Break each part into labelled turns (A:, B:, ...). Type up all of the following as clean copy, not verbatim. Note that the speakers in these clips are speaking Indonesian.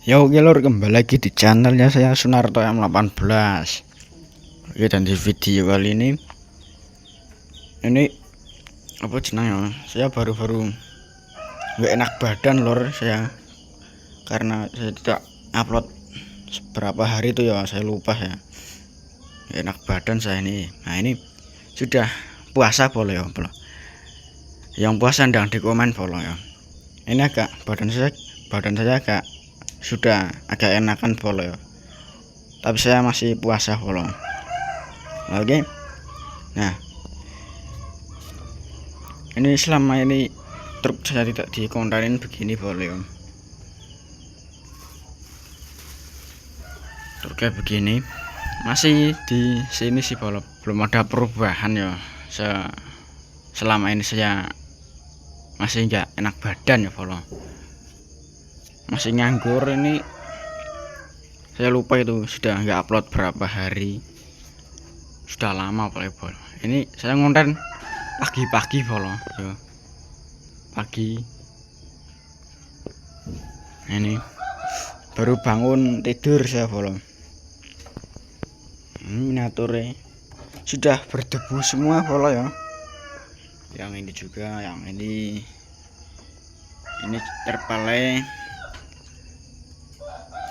A: Yo oke lur, kembali lagi di channelnya saya Sunarto M18. Oke, dan di video kali ini apa jenengnya? Saya baru-baru nggak enak badan lur saya, karena saya tidak upload beberapa hari itu ya, saya lupa ya. Nggak enak badan saya ini. Nah, ini sudah puasa boleh ya, boleh. Yang puasa ndang di komen boleh ya. Ini agak badan saya agak sudah agak enakan boleh ya. Tapi saya masih puasa boleh. Oke. Nah, ini selama ini truk saya tidak dikontarin begini boleh ya. Truk kayak begini masih di sini sih boleh, belum ada perubahan ya. Selama ini saya masih nggak enak badan ya boleh, masih nganggur. Ini saya lupa itu sudah nggak upload berapa hari, sudah lama boleh. Ini saya ngonten pagi-pagi boleh ya, pagi ini baru bangun tidur saya boleh. Miniaturnya sudah berdebu semua boleh ya. Yang ini juga, yang ini terpale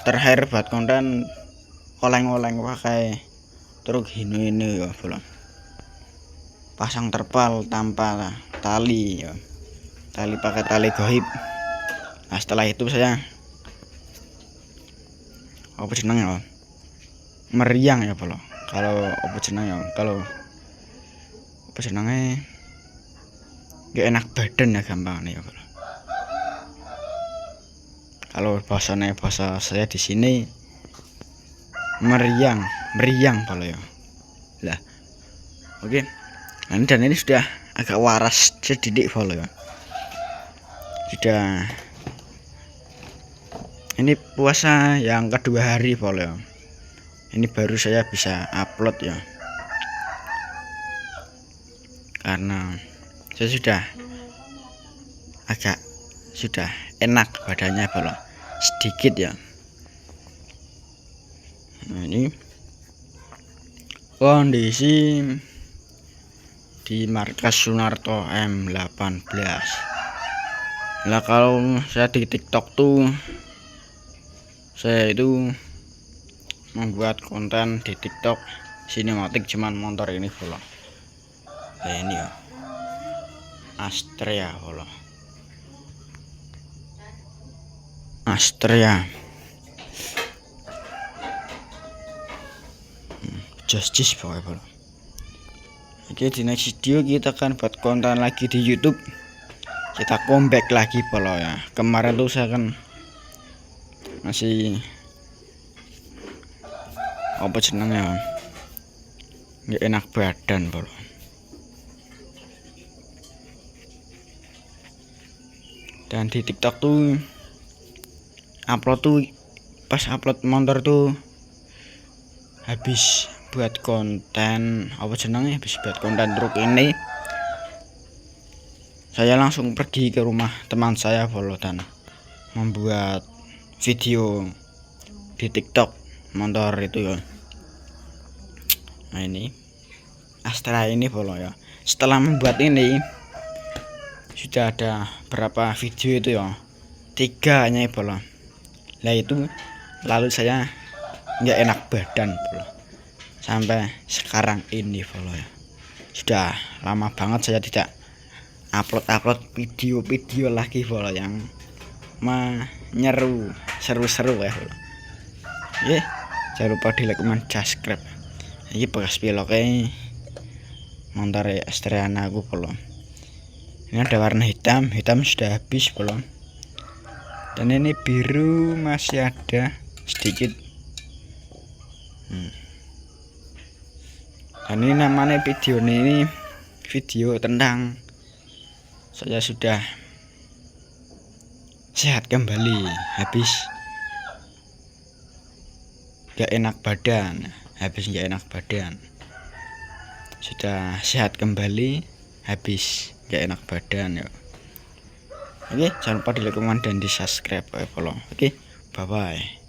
A: terakhir buat konten oleng-oleng pakai truk ini ya boleh. Pasang terpal tanpa tali ya, tali pakai tali goib. Nah, setelah itu saya apa jenengnya meriang ya boleh. Kalau apa jenengnya, kalau apa jenengnya gak enak badan ya gampang nih ya boleh. Kalau bahasa saya di sini meriang boleh ya. Lah, oke. Dan ini sudah agak waras sedikit boleh ya. Sudah ini puasa yang kedua hari boleh ya. Ini baru saya bisa upload ya, karena saya sudah enak badannya boleh sedikit ya. Nah, ini kondisi di markas Sunarto M18. Nah, kalau saya di TikTok tuh saya itu membuat konten di TikTok sinematik cuman motor ini boleh. Nah, ini ya Astrea boleh. Astrea Justice pokoknya. Oke, di next video kita akan buat konten lagi di YouTube. Kita comeback lagi polo ya. Kemarin tuh saya kan masih apa senengnya nggak enak badan polo. Dan di TikTok tuh upload tuh pas upload motor tuh habis buat konten apa jenengnya, habis buat konten truk ini saya langsung pergi ke rumah teman saya follow dan membuat video di TikTok motor itu ya. Nah, ini Astra ini follow ya. Setelah membuat ini sudah ada berapa video itu ya, 3 hanya follow. Lah itu lalu saya nggak enak badan follow. Sampai sekarang ini follow ya. Sudah lama banget saya tidak upload video lagi follow yang menyeru seru-seru ya follow. Jangan lupa di like, comment, subscribe. Ini bekas piloknya motor Astreana aku follow. Ini ada warna hitam sudah habis follow. Dan ini biru masih ada sedikit. Dan ini namanya video ini video tentang saya sudah sehat kembali habis gak enak badan, sudah sehat kembali habis gak enak badan ya. Oke, jangan lupa di like, comment, dan di subscribe ya follow. Oke, Bye bye.